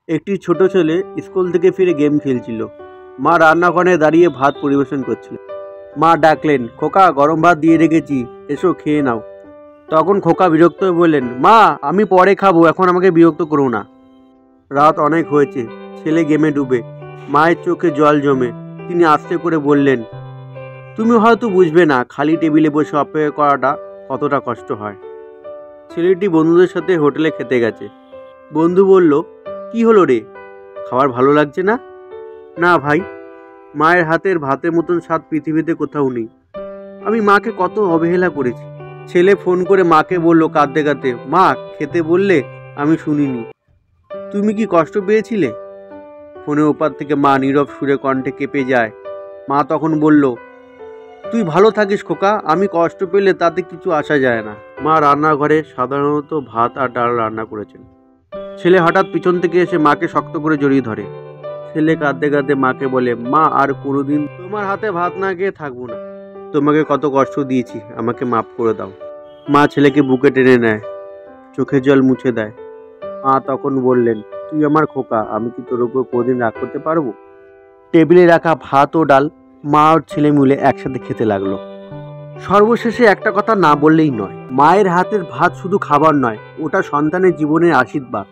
একটি ছোট ছেলে স্কুল থেকে ফিরে গেম খেলছিল। মা রান্নাঘরে দাঁড়িয়ে ভাত পরিবেশন করছিল। মা ডাকলেন, খোকা গরম ভাত দিয়ে রেখেছি, এসো খেয়ে নাও। তখন খোকা বিরক্ত হয়ে বললেন, মা আমি পরে খাবো, এখন আমাকে বিরক্ত করো না। রাত অনেক হয়েছে, ছেলে গেমে ডুবে। মায়ের চোখে জল জমে। তিনি আস্তে করে বললেন, তুমি হয়তো বুঝবে না খালি টেবিলে বসে অপেক্ষা করাটা কতটা কষ্ট হয়। ছেলেটি বন্ধুদের সাথে হোটেলে খেতে গেছে। বন্ধু বলল, কি হলো রে, খাবার ভালো লাগছে না? না ভাই, মায়ের হাতের ভাতের মতন স্বাদ পৃথিবীতে কোথাও নেই। আমি মাকে কত অবহেলা করেছি। ছেলে ফোন করে মাকে বলল কাঁদতে কাঁদতে, মা খেতে বললে আমি শুনিনি, তুমি কি কষ্ট পেয়েছিলে? ফোনের ওপার থেকে মা নীরব সুরে কণ্ঠে কেঁপে যায়। মা তখন বলল, তুই ভালো থাকিস খোকা, আমি কষ্ট পেলে তাতে কিছু আসা যায় না। মা রান্নাঘরে সাধারণত ভাত আর ডাল রান্না করেছেন। ছেলে হঠাৎ পিছন থেকে এসে মাকে শক্ত করে জড়িয়ে ধরে। ছেলে কাঁদতে কাঁদতে মাকে বলে, মা আর কোনোদিন তোমার হাতে ভাত না খেয়ে থাকবো না। তোমাকে কত কষ্ট দিয়েছি, আমাকে মাফ করে দাও। মা ছেলেকে বুকে টেনে নেয়, চোখের জল মুছে দেয়। মা তখন বললেন, তুই আমার খোকা, আমি কি তোর উপর কোনোদিন রাগ করতে পারবো? টেবিলে রাখা ভাত ও ডাল মা আর ছেলে মিলে একসাথে খেতে লাগলো। সর্বশেষে একটা কথা না বললেই নয়, মায়ের হাতের ভাত শুধু খাবার নয়, ওটা সন্তানের জীবনের আশীর্বাদ।